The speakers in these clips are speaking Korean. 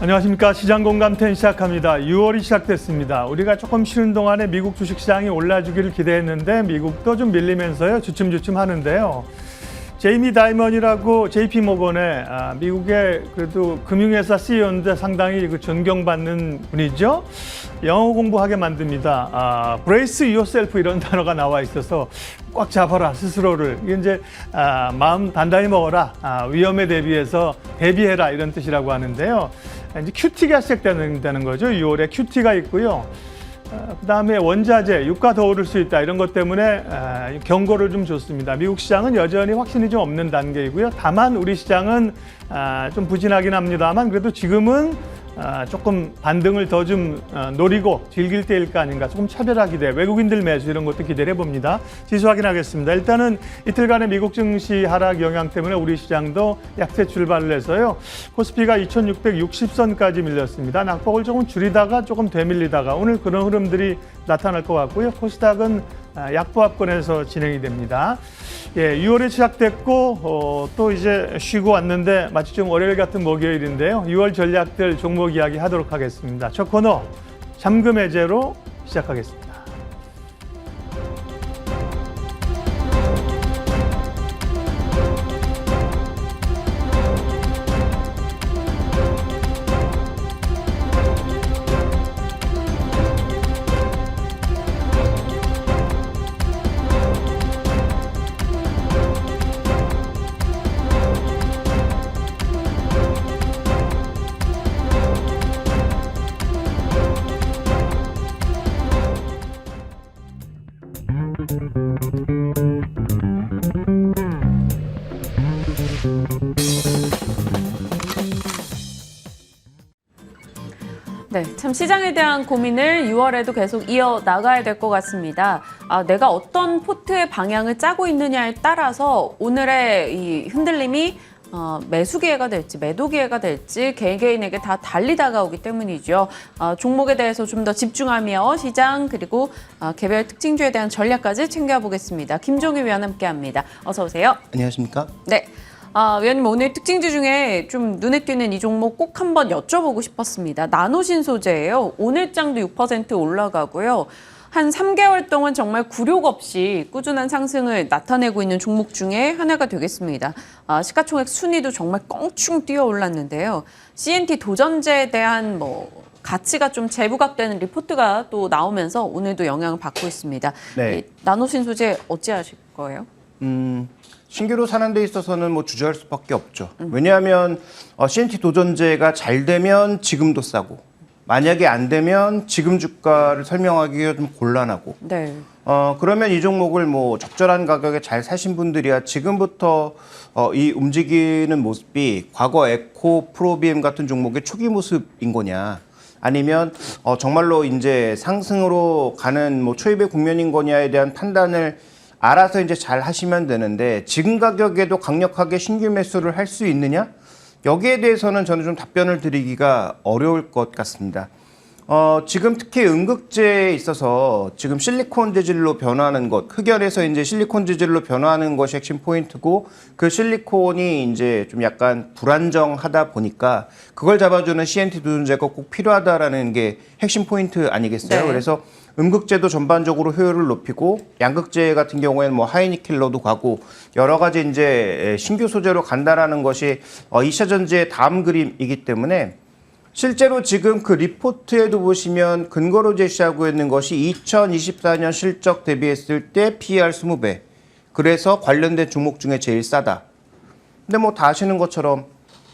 안녕하십니까. 시장공감10 시작합니다. 6월이 시작됐습니다. 우리가 조금 쉬는 동안에 미국 주식시장이 올라주기를 기대했는데 미국도 좀 밀리면서요. 주춤주춤 하는데요. 제이미 다이먼이라고 JP모건의 미국의 그래도 금융회사 CEO인데 상당히 존경받는 분이죠. 영어 공부하게 만듭니다. Brace yourself 이런 단어가 나와 있어서 꽉 잡아라 스스로를. 이게 이제 마음 단단히 먹어라. 위험에 대비해서 대비해라 이런 뜻이라고 하는데요. 이제 QT가 시작되는 거죠. 6월에 QT가 있고요. 그다음에 원자재, 유가 더 오를 수 있다 이런 것 때문에 경고를 좀 줬습니다. 미국 시장은 여전히 확신이 좀 없는 단계이고요. 다만 우리 시장은 좀 부진하긴 합니다만 그래도 지금은 조금 반등을 더 좀 노리고 즐길 때일 거 아닌가. 조금 차별화 기대, 외국인들 매수 이런 것도 기대를 해봅니다. 지수 확인하겠습니다. 일단은 이틀간의 미국 증시 하락 영향 때문에 우리 시장도 약세 출발을 해서요. 코스피가 2660선까지 밀렸습니다. 낙폭을 조금 줄이다가 조금 되밀리다가 오늘 그런 흐름들이 나타날 것 같고요. 코스닥은 약보합권에서 진행이 됩니다. 예, 6월에 시작됐고 또 이제 쉬고 왔는데 마치 좀 월요일 같은 목요일인데요. 6월 전략들 종목 이야기 하도록 하겠습니다. 첫 코너 잠금 해제로 시작하겠습니다. 네, 참 시장에 대한 고민을 6월에도 계속 이어나가야 될 것 같습니다. 내가 어떤 포트의 방향을 짜고 있느냐에 따라서 오늘의 이 흔들림이 매수 기회가 될지 매도 기회가 될지 개개인에게 다 달리 다가오기 때문이죠. 종목에 대해서 좀 더 집중하며 시장 그리고 개별 특징주에 대한 전략까지 챙겨보겠습니다. 김종희 위원 함께합니다. 어서 오세요. 안녕하십니까? 네. 위원님 오늘 특징주 중에 좀 눈에 띄는 이 종목 꼭 한번 여쭤보고 싶었습니다. 나노신소재예요. 오늘장도 6% 올라가고요. 한 3개월 동안 정말 굴욕 없이 꾸준한 상승을 나타내고 있는 종목 중에 하나가 되겠습니다. 시가총액 순위도 정말 껑충 뛰어 올랐는데요. CNT 도전제에 대한 가치가 좀 재부각되는 리포트가 또 나오면서 오늘도 영향을 받고 있습니다. 네. 나노신소재 어찌하실 거예요? 신규로 사는 데 있어서는 주저할 수밖에 없죠. 왜냐하면 CNT 도전제가 잘 되면 지금도 싸고 만약에 안 되면 지금 주가를 설명하기가 좀 곤란하고 네. 그러면 이 종목을 적절한 가격에 잘 사신 분들이야 지금부터 이 움직이는 모습이 과거 에코, 프로비엠 같은 종목의 초기 모습인 거냐 아니면 정말로 이제 상승으로 가는 초입의 국면인 거냐에 대한 판단을 알아서 이제 잘 하시면 되는데 지금 가격에도 강력하게 신규 매수를 할 수 있느냐? 여기에 대해서는 저는 좀 답변을 드리기가 어려울 것 같습니다. 지금 특히 음극재에 있어서 지금 실리콘 재질로 변화하는 것, 흑연에서 이제 실리콘 재질로 변화하는 것이 핵심 포인트고 그 실리콘이 이제 좀 약간 불안정하다 보니까 그걸 잡아주는 CNT 도전제가 꼭 필요하다라는 게 핵심 포인트 아니겠어요? 네. 그래서 음극재도 전반적으로 효율을 높이고 양극재 같은 경우에는 하이니켈로도 가고 여러 가지 이제 신규 소재로 간다라는 것이 2차 전지의 다음 그림이기 때문에 실제로 지금 그 리포트에도 보시면 근거로 제시하고 있는 것이 2024년 실적 대비했을 때 PER 20배. 그래서 관련된 종목 중에 제일 싸다. 근데 다 아시는 것처럼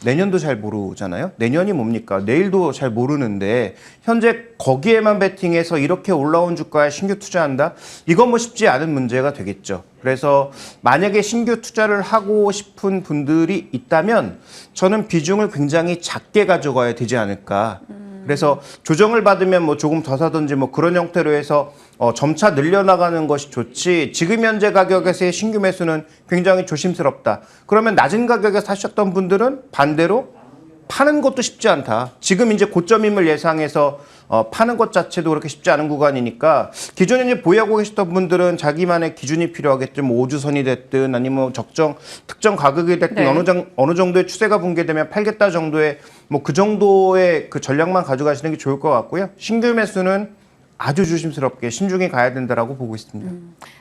내년도 잘 모르잖아요. 내년이 뭡니까? 내일도 잘 모르는데 현재 거기에만 베팅해서 이렇게 올라온 주가에 신규 투자한다? 이건 쉽지 않은 문제가 되겠죠. 그래서 만약에 신규 투자를 하고 싶은 분들이 있다면 저는 비중을 굉장히 작게 가져가야 되지 않을까. 그래서 조정을 받으면 조금 더 사든지 그런 형태로 해서 점차 늘려나가는 것이 좋지 지금 현재 가격에서의 신규 매수는 굉장히 조심스럽다. 그러면 낮은 가격에 사셨던 분들은 반대로 파는 것도 쉽지 않다. 지금 이제 고점임을 예상해서 파는 것 자체도 그렇게 쉽지 않은 구간이니까 기존에 이제 보유하고 계셨던 분들은 자기만의 기준이 필요하겠죠. 뭐 5주선이 됐든 아니면 특정 가격이 됐든 네. 어느 정도의 추세가 붕괴되면 팔겠다 정도의 뭐 그 정도의 그 전략만 가져가시는 게 좋을 것 같고요. 신규 매수는 아주 조심스럽게 신중히 가야 된다라고 보고 있습니다.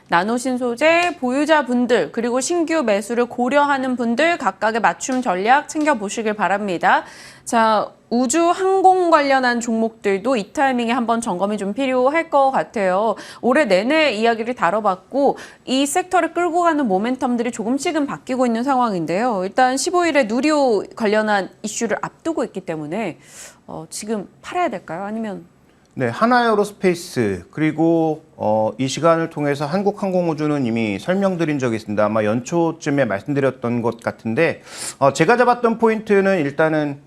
나노신소재 보유자분들 그리고 신규 매수를 고려하는 분들 각각의 맞춤 전략 챙겨보시길 바랍니다. 자, 우주 항공 관련한 종목들도 이 타이밍에 한번 점검이 좀 필요할 것 같아요. 올해 내내 이야기를 다뤄봤고 이 섹터를 끌고 가는 모멘텀들이 조금씩은 바뀌고 있는 상황인데요. 일단 15일에 누리호 관련한 이슈를 앞두고 있기 때문에 지금 팔아야 될까요? 아니면 네, 하나에어로스페이스 그리고 이 시간을 통해서 한국항공우주는 이미 설명드린 적이 있습니다. 아마 연초쯤에 말씀드렸던 것 같은데 제가 잡았던 포인트는 일단은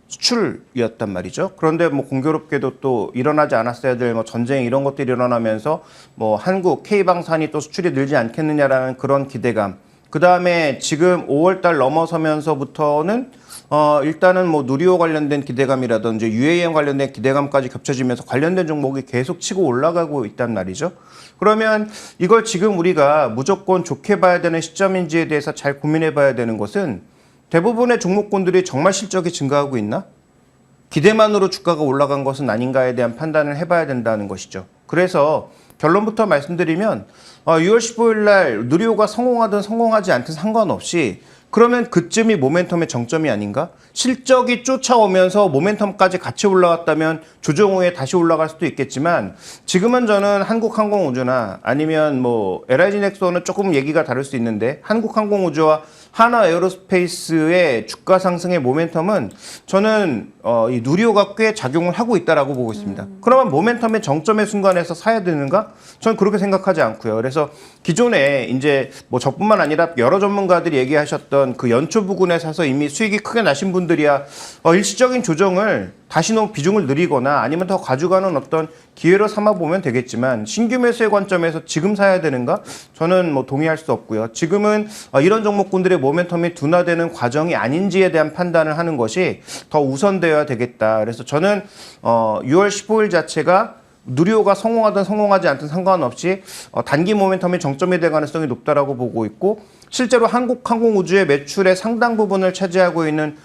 수출이었단 말이죠. 그런데 뭐 공교롭게도 또 일어나지 않았어야 될 뭐 전쟁 이런 것들이 일어나면서 뭐 한국 K방산이 또 수출이 늘지 않겠느냐라는 그런 기대감. 그 다음에 지금 5월달 넘어서면서부터는 일단은 뭐 누리호 관련된 기대감이라든지 UAM 관련된 기대감까지 겹쳐지면서 관련된 종목이 계속 치고 올라가고 있단 말이죠. 그러면 이걸 지금 우리가 무조건 좋게 봐야 되는 시점인지에 대해서 잘 고민해 봐야 되는 것은 대부분의 종목군들이 정말 실적이 증가하고 있나? 기대만으로 주가가 올라간 것은 아닌가에 대한 판단을 해봐야 된다는 것이죠. 그래서 결론부터 말씀드리면 6월 15일 날 누리호가 성공하든 성공하지 않든 상관없이 그러면 그쯤이 모멘텀의 정점이 아닌가? 실적이 쫓아오면서 모멘텀까지 같이 올라갔다면 조정 후에 다시 올라갈 수도 있겠지만 지금은 저는 한국항공우주나 아니면 뭐 LIG 넥스원은 조금 얘기가 다를 수 있는데 한국항공우주와 하나에어로스페이스의 주가 상승의 모멘텀은 저는 이 누리호가 꽤 작용을 하고 있다라고 보고 있습니다. 그러면 모멘텀의 정점의 순간에서 사야 되는가? 저는 그렇게 생각하지 않고요. 그래서 기존에 이제 뭐 저뿐만 아니라 여러 전문가들이 얘기하셨던 그 연초 부근에 사서 이미 수익이 크게 나신 분들이야 일시적인 조정을 다시 너무 비중을 늘리거나 아니면 더 가져가는 어떤 기회로 삼아 보면 되겠지만 신규 매수의 관점에서 지금 사야 되는가? 저는 뭐 동의할 수 없고요. 지금은 이런 종목군들의 모멘텀이 둔화되는 과정이 아닌지에 대한 판단을 하는 것이 더 우선되어야 되겠다. 그래서 저는 6월 15일 자체가 누리호가 성공하든 성공하지 않든 상관없이 단기 모멘텀의 정점이 될 가능성이 높다라고 보고 있고 실제로 한국항공우주의 매출의 상당 부분을 차지하고 있는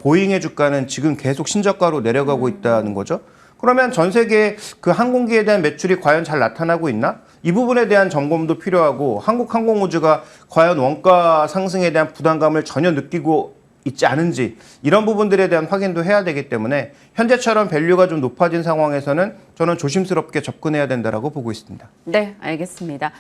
보잉의 주가는 지금 계속 신저가로 내려가고 있다는 거죠. 그러면 전 세계 그 항공기에 대한 매출이 과연 잘 나타나고 있나? 이 부분에 대한 점검도 필요하고 한국항공우주가 과연 원가 상승에 대한 부담감을 전혀 느끼고 있지 않은지 이런 부분들에 대한 확인도 해야 되기 때문에 현재처럼 밸류가 좀 높아진 상황에서는 저는 조심스럽게 접근해야 된다라고 보고 있습니다. 네, 알겠습니다.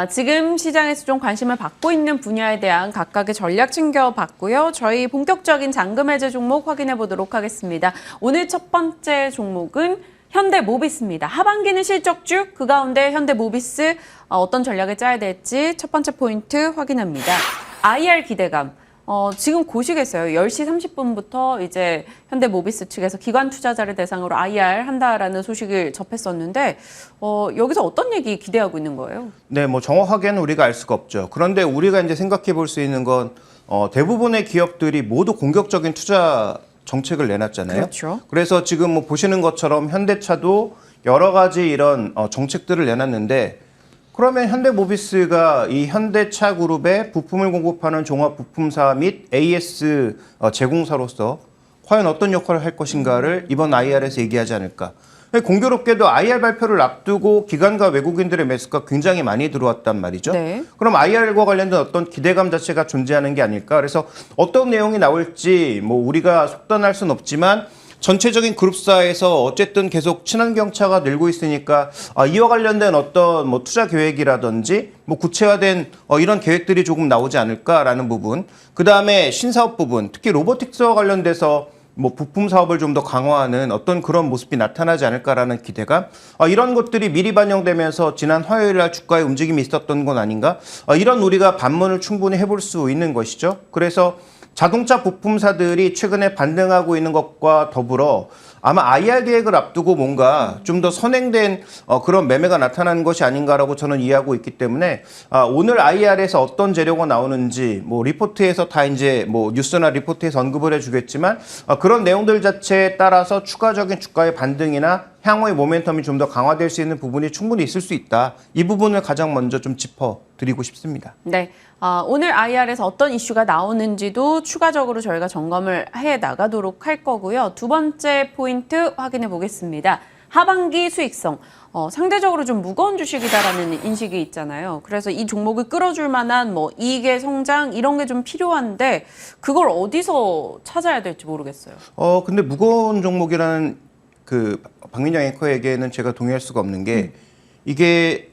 지금 시장에서 좀 관심을 받고 있는 분야에 대한 각각의 전략 챙겨봤고요. 저희 본격적인 잔금 해제 종목 확인해 보도록 하겠습니다. 오늘 첫 번째 종목은 현대모비스입니다. 하반기는 실적주, 그 가운데 현대모비스 어떤 전략을 짜야 될지 첫 번째 포인트 확인합니다. IR 기대감. 지금 고시겠어요. 10시 30분부터 이제 현대모비스 측에서 기관 투자자를 대상으로 IR 한다라는 소식을 접했었는데 여기서 어떤 얘기 기대하고 있는 거예요? 네, 뭐 정확하게는 우리가 알 수가 없죠. 그런데 우리가 이제 생각해 볼 수 있는 건 대부분의 기업들이 모두 공격적인 투자 정책을 내놨잖아요. 그렇죠. 그래서 지금 뭐 보시는 것처럼 현대차도 여러 가지 이런 정책들을 내놨는데 그러면 현대모비스가 이 현대차 그룹에 부품을 공급하는 종합 부품사 및 AS 제공사로서 과연 어떤 역할을 할 것인가를 이번 IR에서 얘기하지 않을까. 공교롭게도 IR 발표를 앞두고 기관과 외국인들의 매수가 굉장히 많이 들어왔단 말이죠. 네. 그럼 IR과 관련된 어떤 기대감 자체가 존재하는 게 아닐까. 그래서 어떤 내용이 나올지 뭐 우리가 속단할 수는 없지만 전체적인 그룹사에서 어쨌든 계속 친환경차가 늘고 있으니까 이와 관련된 어떤 뭐 투자 계획이라든지 뭐 구체화된 이런 계획들이 조금 나오지 않을까라는 부분. 그 다음에 신사업 부분, 특히 로보틱스와 관련돼서 뭐 부품 사업을 좀 더 강화하는 어떤 그런 모습이 나타나지 않을까라는 기대감. 이런 것들이 미리 반영되면서 지난 화요일 날 주가의 움직임이 있었던 건 아닌가? 이런 우리가 반문을 충분히 해볼 수 있는 것이죠. 그래서 자동차 부품사들이 최근에 반등하고 있는 것과 더불어 아마 IR 계획을 앞두고 뭔가 좀 더 선행된 그런 매매가 나타나는 것이 아닌가라고 저는 이해하고 있기 때문에 오늘 IR에서 어떤 재료가 나오는지 뭐 리포트에서 다 이제 뭐 뉴스나 리포트에서 언급을 해주겠지만 그런 내용들 자체에 따라서 추가적인 주가의 반등이나 향후의 모멘텀이 좀 더 강화될 수 있는 부분이 충분히 있을 수 있다. 이 부분을 가장 먼저 좀 짚어드리고 싶습니다. 네. 오늘 IR에서 어떤 이슈가 나오는지도 추가적으로 저희가 점검을 해 나가도록 할 거고요. 두 번째 포인트 확인해 보겠습니다. 하반기 수익성. 상대적으로 좀 무거운 주식이다라는 인식이 있잖아요. 그래서 이 종목을 끌어줄 만한 뭐 이익의 성장 이런 게 좀 필요한데 그걸 어디서 찾아야 될지 모르겠어요. 근데 무거운 종목이라는 그 박민영 앵커에게는 제가 동의할 수가 없는 게 이게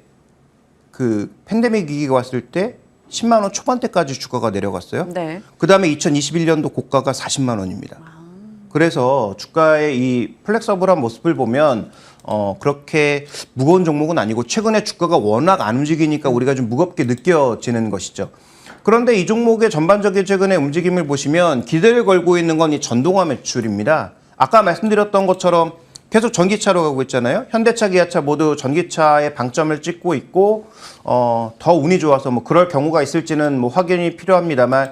그 팬데믹 위기가 왔을 때 10만 원 초반대까지 주가가 내려갔어요. 네. 그다음에 2021년도 고가가 40만 원입니다. 그래서 주가의 이 플렉서블한 모습을 보면 그렇게 무거운 종목은 아니고 최근에 주가가 워낙 안 움직이니까 우리가 좀 무겁게 느껴지는 것이죠. 그런데 이 종목의 전반적인 최근의 움직임을 보시면 기대를 걸고 있는 건 이 전동화 매출입니다. 아까 말씀드렸던 것처럼 계속 전기차로 가고 있잖아요. 현대차, 기아차 모두 전기차의 방점을 찍고 있고 더 운이 좋아서 뭐 그럴 경우가 있을지는 뭐 확인이 필요합니다만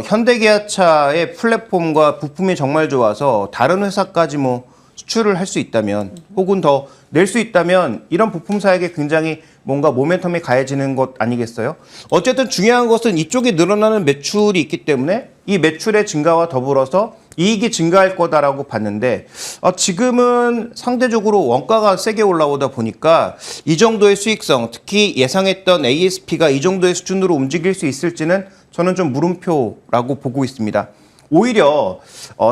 현대기아차의 플랫폼과 부품이 정말 좋아서 다른 회사까지 뭐 수출을 할 수 있다면 혹은 더 낼 수 있다면 이런 부품사에게 굉장히 뭔가 모멘텀이 가해지는 것 아니겠어요? 어쨌든 중요한 것은 이쪽에 늘어나는 매출이 있기 때문에 이 매출의 증가와 더불어서 이익이 증가할 거다라고 봤는데 지금은 상대적으로 원가가 세게 올라오다 보니까 이 정도의 수익성, 특히 예상했던 ASP가 이 정도의 수준으로 움직일 수 있을지는 저는 좀 물음표라고 보고 있습니다. 오히려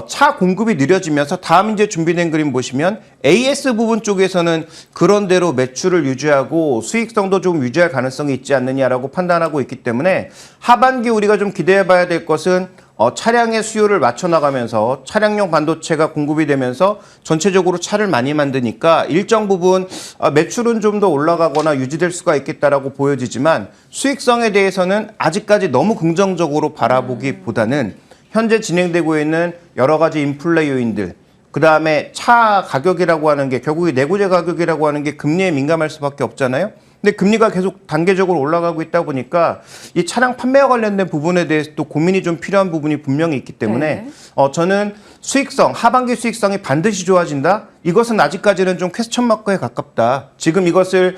차 공급이 느려지면서 다음 이제 준비된 그림 보시면 AS 부분 쪽에서는 그런 대로 매출을 유지하고 수익성도 좀 유지할 가능성이 있지 않느냐라고 판단하고 있기 때문에 하반기 우리가 좀 기대해 봐야 될 것은 차량의 수요를 맞춰 나가면서 차량용 반도체가 공급이 되면서 전체적으로 차를 많이 만드니까 일정 부분 매출은 좀 더 올라가거나 유지될 수가 있겠다라고 보여지지만 수익성에 대해서는 아직까지 너무 긍정적으로 바라보기보다는 현재 진행되고 있는 여러 가지 인플레 요인들, 그 다음에 차 가격이라고 하는 게 결국에 내구재 가격이라고 하는 게 금리에 민감할 수밖에 없잖아요. 근데 금리가 계속 단계적으로 올라가고 있다 보니까 이 차량 판매와 관련된 부분에 대해서 또 고민이 좀 필요한 부분이 분명히 있기 때문에 저는 수익성, 하반기 수익성이 반드시 좋아진다? 이것은 아직까지는 좀 퀘스천 마크에 가깝다. 지금 이것을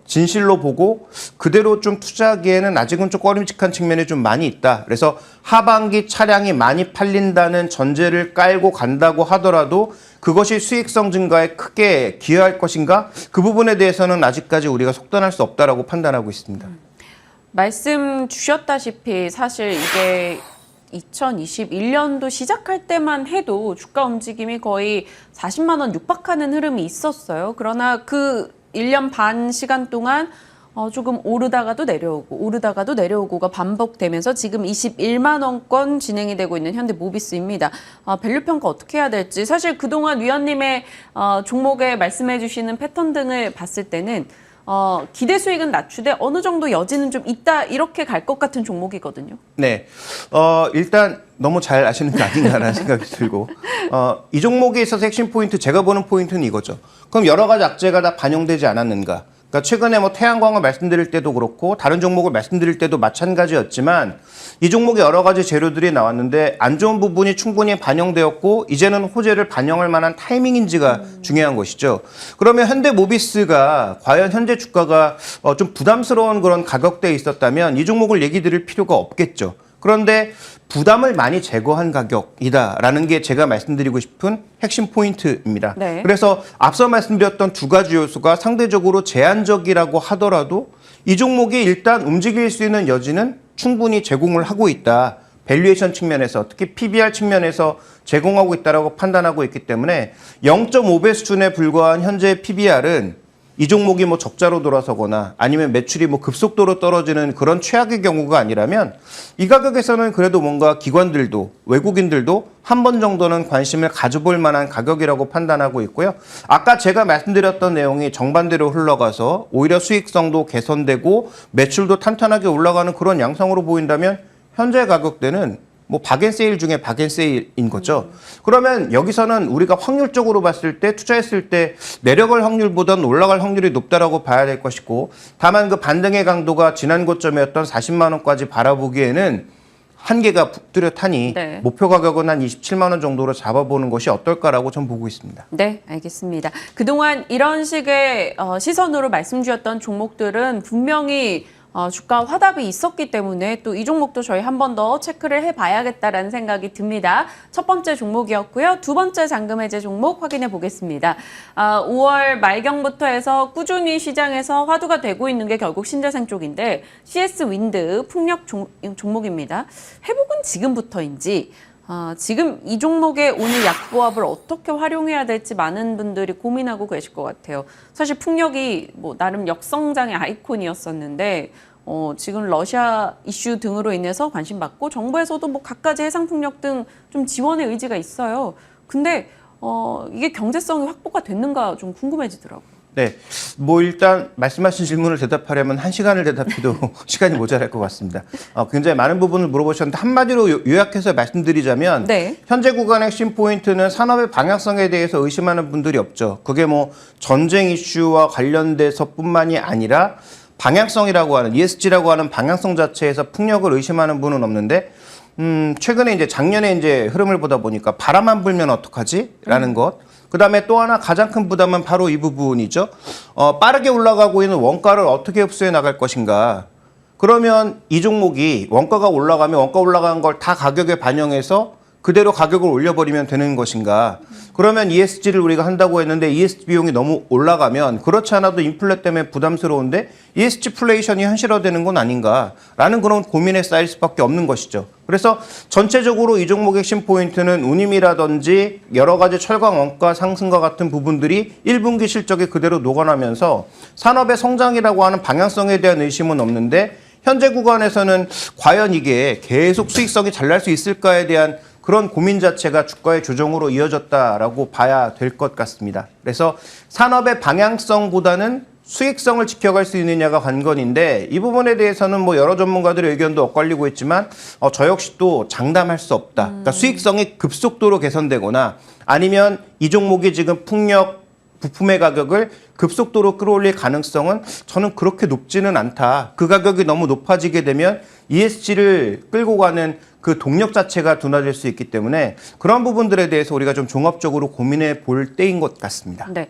진실로 보고 그대로 좀 투자하기에는 아직은 좀 꺼림칙한 측면이 좀 많이 있다. 그래서 하반기 차량이 많이 팔린다는 전제를 깔고 간다고 하더라도 그것이 수익성 증가에 크게 기여할 것인가? 그 부분에 대해서는 아직까지 우리가 속단할 수 없다라고 판단하고 있습니다. 말씀 주셨다시피 사실 이게 2021년도 시작할 때만 해도 주가 움직임이 거의 40만 원 육박하는 흐름이 있었어요. 그러나 그 1년 반 시간 동안 조금 오르다가도 내려오고가 반복되면서 지금 21만 원권 진행이 되고 있는 현대 모비스입니다. 밸류 평가 어떻게 해야 될지 사실 그동안 위원님의 종목에 말씀해 주시는 패턴 등을 봤을 때는 기대 수익은 낮추되 어느 정도 여지는 좀 있다 이렇게 갈 것 같은 종목이거든요. 네, 일단 너무 잘 아시는 게 아닌가라는 생각이 들고 이 종목에 있어서 핵심 포인트 제가 보는 포인트는 이거죠. 그럼 여러 가지 악재가 다 반영되지 않았는가? 그러니까 최근에 뭐 태양광을 말씀드릴 때도 그렇고 다른 종목을 말씀드릴 때도 마찬가지였지만 이 종목에 여러 가지 재료들이 나왔는데 안 좋은 부분이 충분히 반영되었고 이제는 호재를 반영할 만한 타이밍인지가 중요한 것이죠. 그러면 현대모비스가 과연 현재 주가가 좀 부담스러운 그런 가격대에 있었다면 이 종목을 얘기 드릴 필요가 없겠죠. 그런데 부담을 많이 제거한 가격이다라는 게 제가 말씀드리고 싶은 핵심 포인트입니다. 네. 그래서 앞서 말씀드렸던 두 가지 요소가 상대적으로 제한적이라고 하더라도 이 종목이 일단 움직일 수 있는 여지는 충분히 제공을 하고 있다. 밸류에이션 측면에서 특히 PBR 측면에서 제공하고 있다라고 판단하고 있기 때문에 0.5배 수준에 불과한 현재 PBR은 이 종목이 뭐 적자로 돌아서거나 아니면 매출이 뭐 급속도로 떨어지는 그런 최악의 경우가 아니라면 이 가격에서는 그래도 뭔가 기관들도 외국인들도 한 번 정도는 관심을 가져볼 만한 가격이라고 판단하고 있고요. 아까 제가 말씀드렸던 내용이 정반대로 흘러가서 오히려 수익성도 개선되고 매출도 탄탄하게 올라가는 그런 양상으로 보인다면 현재 가격대는 뭐 박앤세일 중에 박앤세일인 거죠. 그러면 여기서는 우리가 확률적으로 봤을 때 투자했을 때 내려갈 확률보다는 올라갈 확률이 높다라고 봐야 될 것이고 다만 그 반등의 강도가 지난 고점이었던 40만 원까지 바라보기에는 한계가 뚜렷하니 네. 목표 가격은 한 27만 원 정도로 잡아보는 것이 어떨까라고 전 보고 있습니다. 네, 알겠습니다. 그동안 이런 식의 시선으로 말씀 주셨던 종목들은 분명히 주가 화답이 있었기 때문에 또 이 종목도 저희 한 번 더 체크를 해봐야겠다라는 생각이 듭니다. 첫 번째 종목이었고요. 두 번째 잔금 해제 종목 확인해 보겠습니다. 5월 말경부터 해서 꾸준히 시장에서 화두가 되고 있는 게 결국 신재생 쪽인데 CS 윈드 풍력 종목입니다. 회복은 지금부터인지 지금 이 종목의 오늘 약보합을 어떻게 활용해야 될지 많은 분들이 고민하고 계실 것 같아요. 사실 풍력이 뭐 나름 역성장의 아이콘이었었는데 지금 러시아 이슈 등으로 인해서 관심 받고 정부에서도 뭐 갖가지 해상 풍력 등 좀 지원의 의지가 있어요. 근데 이게 경제성이 확보가 됐는가 좀 궁금해지더라고요. 네, 뭐 일단 말씀하신 질문을 대답하려면 1시간을 대답해도 시간이 모자랄 것 같습니다. 굉장히 많은 부분을 물어보셨는데 한마디로 요약해서 말씀드리자면 네. 현재 구간의 핵심 포인트는 산업의 방향성에 대해서 의심하는 분들이 없죠. 그게 뭐 전쟁 이슈와 관련돼서뿐만이 아니라 방향성이라고 하는 ESG라고 하는 방향성 자체에서 풍력을 의심하는 분은 없는데 최근에 이제 작년에 이제 흐름을 보다 보니까 바람만 불면 어떡하지?라는 것. 그다음에 또 하나 가장 큰 부담은 바로 이 부분이죠. 빠르게 올라가고 있는 원가를 어떻게 흡수해 나갈 것인가. 그러면 이 종목이 원가가 올라가면 원가 올라간 걸 다 가격에 반영해서 그대로 가격을 올려버리면 되는 것인가. 그러면 ESG를 우리가 한다고 했는데 ESG 비용이 너무 올라가면 그렇지 않아도 인플레 때문에 부담스러운데 ESG 플레이션이 현실화되는 건 아닌가라는 그런 고민에 쌓일 수밖에 없는 것이죠. 그래서 전체적으로 이 종목의 핵심 포인트는 운임이라든지 여러 가지 철강 원가 상승과 같은 부분들이 1분기 실적에 그대로 녹아나면서 산업의 성장이라고 하는 방향성에 대한 의심은 없는데 현재 구간에서는 과연 이게 계속 수익성이 잘 날 수 있을까에 대한 그런 고민 자체가 주가의 조정으로 이어졌다라고 봐야 될 것 같습니다. 그래서 산업의 방향성보다는 수익성을 지켜갈 수 있느냐가 관건인데 이 부분에 대해서는 뭐 여러 전문가들의 의견도 엇갈리고 있지만 저 역시 또 장담할 수 없다. 그러니까 수익성이 급속도로 개선되거나 아니면 이 종목이 지금 풍력 부품의 가격을 급속도로 끌어올릴 가능성은 저는 그렇게 높지는 않다. 그 가격이 너무 높아지게 되면 ESG를 끌고 가는 그 동력 자체가 둔화될 수 있기 때문에 그런 부분들에 대해서 우리가 좀 종합적으로 고민해 볼 때인 것 같습니다. 네.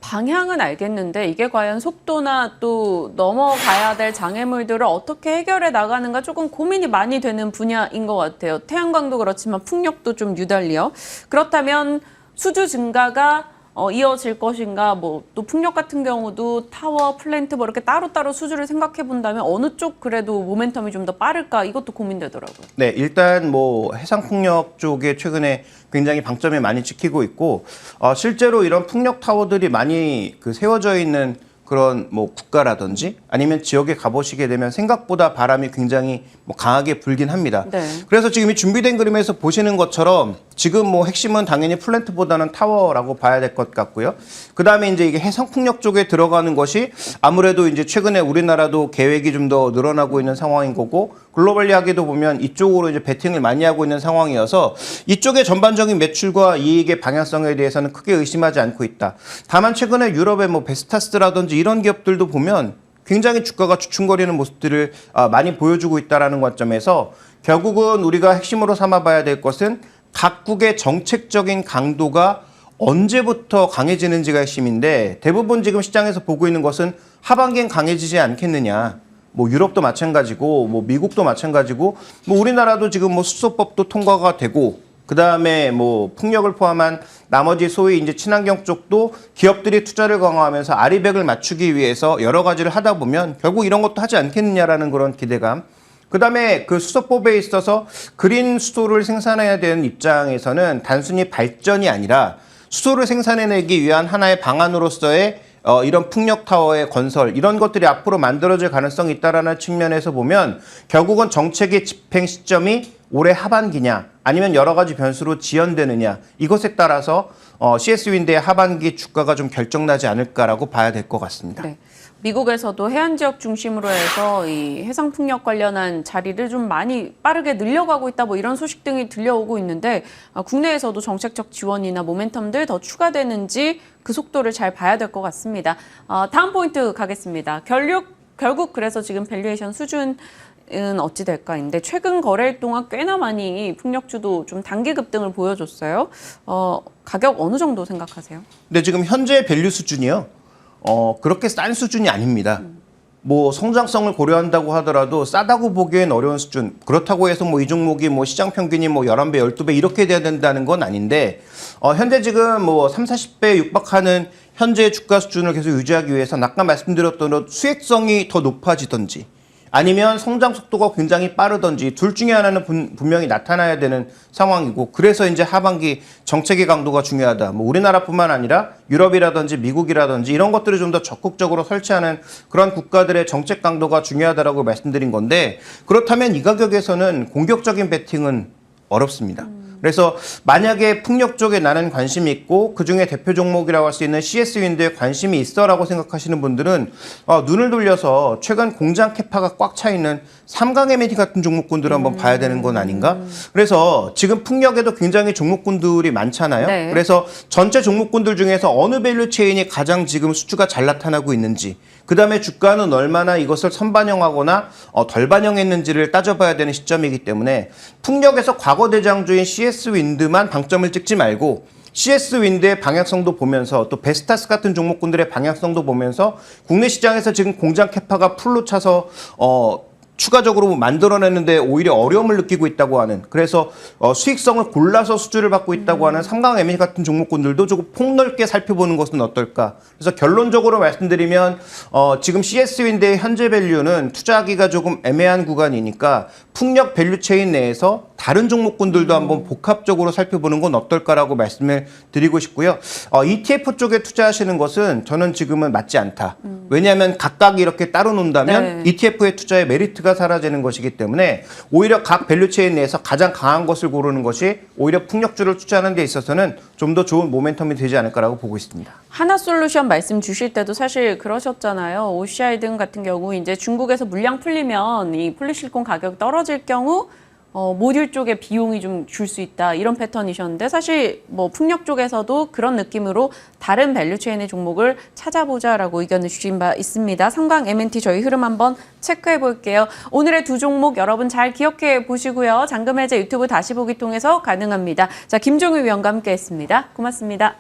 방향은 알겠는데 이게 과연 속도나 또 넘어가야 될 장애물들을 어떻게 해결해 나가는가 조금 고민이 많이 되는 분야인 것 같아요. 태양광도 그렇지만 풍력도 좀 유달리요. 그렇다면 수주 증가가 이어질 것인가, 뭐 또 풍력 같은 경우도 타워, 플랜트 뭐 이렇게 따로따로 수주를 생각해 본다면 어느 쪽 그래도 모멘텀이 좀 더 빠를까 이것도 고민되더라고요. 네, 일단 뭐 해상 풍력 쪽에 최근에 굉장히 방점이 많이 찍히고 있고 실제로 이런 풍력 타워들이 많이 세워져 있는 그런 뭐 국가라든지 아니면 지역에 가보시게 되면 생각보다 바람이 굉장히 강하게 불긴 합니다. 네. 그래서 지금 이 준비된 그림에서 보시는 것처럼 지금 뭐 핵심은 당연히 플랜트보다는 타워라고 봐야 될 것 같고요. 그 다음에 이제 이게 해상풍력 쪽에 들어가는 것이 아무래도 이제 최근에 우리나라도 계획이 좀 더 늘어나고 있는 상황인 거고 글로벌리 하게도 보면 이쪽으로 이제 베팅을 많이 하고 있는 상황이어서 이쪽의 전반적인 매출과 이익의 방향성에 대해서는 크게 의심하지 않고 있다. 다만 최근에 유럽의 뭐 베스타스라든지 이런 기업들도 보면 굉장히 주가가 주춤거리는 모습들을 많이 보여주고 있다는 관점에서 결국은 우리가 핵심으로 삼아봐야 될 것은 각국의 정책적인 강도가 언제부터 강해지는지가 핵심인데 대부분 지금 시장에서 보고 있는 것은 하반기엔 강해지지 않겠느냐. 뭐 유럽도 마찬가지고 뭐 미국도 마찬가지고 뭐 우리나라도 지금 뭐 수소법도 통과가 되고 그다음에 뭐 풍력을 포함한 나머지 소위 이제 친환경 쪽도 기업들이 투자를 강화하면서 아리백을 맞추기 위해서 여러 가지를 하다 보면 결국 이런 것도 하지 않겠느냐라는 그런 기대감. 그다음에 그 수소법에 있어서 그린 수소를 생산해야 되는 입장에서는 단순히 발전이 아니라 수소를 생산해내기 위한 하나의 방안으로서의 이런 풍력 타워의 건설 이런 것들이 앞으로 만들어질 가능성이 있다라는 측면에서 보면 결국은 정책의 집행 시점이 올해 하반기냐 아니면 여러 가지 변수로 지연되느냐 이것에 따라서 CS 윈드의 하반기 주가가 좀 결정나지 않을까라고 봐야 될 것 같습니다. 네. 미국에서도 해안 지역 중심으로 해서 이 해상 풍력 관련한 자리를 좀 많이 빠르게 늘려가고 있다, 뭐 이런 소식 등이 들려오고 있는데 국내에서도 정책적 지원이나 모멘텀들 더 추가되는지 그 속도를 잘 봐야 될 것 같습니다. 다음 포인트 가겠습니다. 결국 그래서 지금 밸류에이션 수준은 어찌 될까인데 최근 거래일 동안 꽤나 많이 풍력주도 좀 단기 급등을 보여줬어요. 가격 어느 정도 생각하세요? 근데 지금 현재 밸류 수준이요. 그렇게 싼 수준이 아닙니다. 뭐 성장성을 고려한다고 하더라도 싸다고 보기엔 어려운 수준. 그렇다고 해서 뭐 이 종목이 뭐 시장 평균이 뭐 11배, 12배 이렇게 돼야 된다는 건 아닌데 현재 지금 뭐 30, 40배 육박하는 현재 주가 수준을 계속 유지하기 위해서는 아까 말씀드렸던 수익성이 더 높아지든지 아니면 성장 속도가 굉장히 빠르든지 둘 중에 하나는 분명히 나타나야 되는 상황이고, 그래서 이제 하반기 정책의 강도가 중요하다. 뭐 우리나라뿐만 아니라 유럽이라든지 미국이라든지 이런 것들을 좀 더 적극적으로 설치하는 그런 국가들의 정책 강도가 중요하다라고 말씀드린 건데, 그렇다면 이 가격에서는 공격적인 베팅은 어렵습니다. 그래서 만약에 풍력 쪽에 나는 관심이 있고 그중에 대표 종목이라고 할 수 있는 CS-윈드에 관심이 있어라고 생각하시는 분들은 눈을 돌려서 최근 공장 캐파가 꽉 차 있는 삼강 M&T 같은 종목군들을 한번 봐야 되는 건 아닌가? 그래서 지금 풍력에도 굉장히 종목군들이 많잖아요. 네. 그래서 전체 종목군들 중에서 어느 밸류 체인이 가장 지금 수주가 잘 나타나고 있는지, 그 다음에 주가는 얼마나 이것을 선반영하거나 덜 반영했는지를 따져봐야 되는 시점이기 때문에 풍력에서 과거 대장주인 CS-윈드만 방점을 찍지 말고 CS-윈드의 방향성도 보면서 또 베스타스 같은 종목군들의 방향성도 보면서 국내 시장에서 지금 공장 캐파가 풀로 차서 추가적으로 만들어내는데 오히려 어려움을 느끼고 있다고 하는, 그래서 수익성을 골라서 수주를 받고 있다고 하는 삼강 M&T 같은 종목군들도 조금 폭넓게 살펴보는 것은 어떨까. 그래서 결론적으로 말씀드리면 지금 CS-윈드의 현재 밸류는 투자하기가 조금 애매한 구간이니까 풍력 밸류 체인 내에서 다른 종목군들도 한번 복합적으로 살펴보는 건 어떨까라고 말씀을 드리고 싶고요. ETF 쪽에 투자하시는 것은 저는 지금은 맞지 않다. 왜냐하면 각각 이렇게 따로 논다면 네. ETF의 투자의 메리트가 사라지는 것이기 때문에 오히려 각 밸류 체인 내에서 가장 강한 것을 고르는 것이 오히려 풍력주를 투자하는 데 있어서는 좀 더 좋은 모멘텀이 되지 않을까라고 보고 있습니다. 하나솔루션 말씀 주실 때도 사실 그러셨잖아요. OCI 등 같은 경우 이제 중국에서 물량 풀리면 이 폴리실리콘 가격이 떨어질 경우 모듈 쪽에 비용이 좀 줄 수 있다, 이런 패턴이셨는데 사실 뭐 풍력 쪽에서도 그런 느낌으로 다른 밸류체인의 종목을 찾아보자라고 의견을 주신 바 있습니다. 삼강 M&T 저희 흐름 한번 체크해 볼게요. 오늘의 두 종목 여러분 잘 기억해 보시고요. 잠금 해제 유튜브 다시 보기 통해서 가능합니다. 자, 김종유 위원과 함께했습니다. 고맙습니다.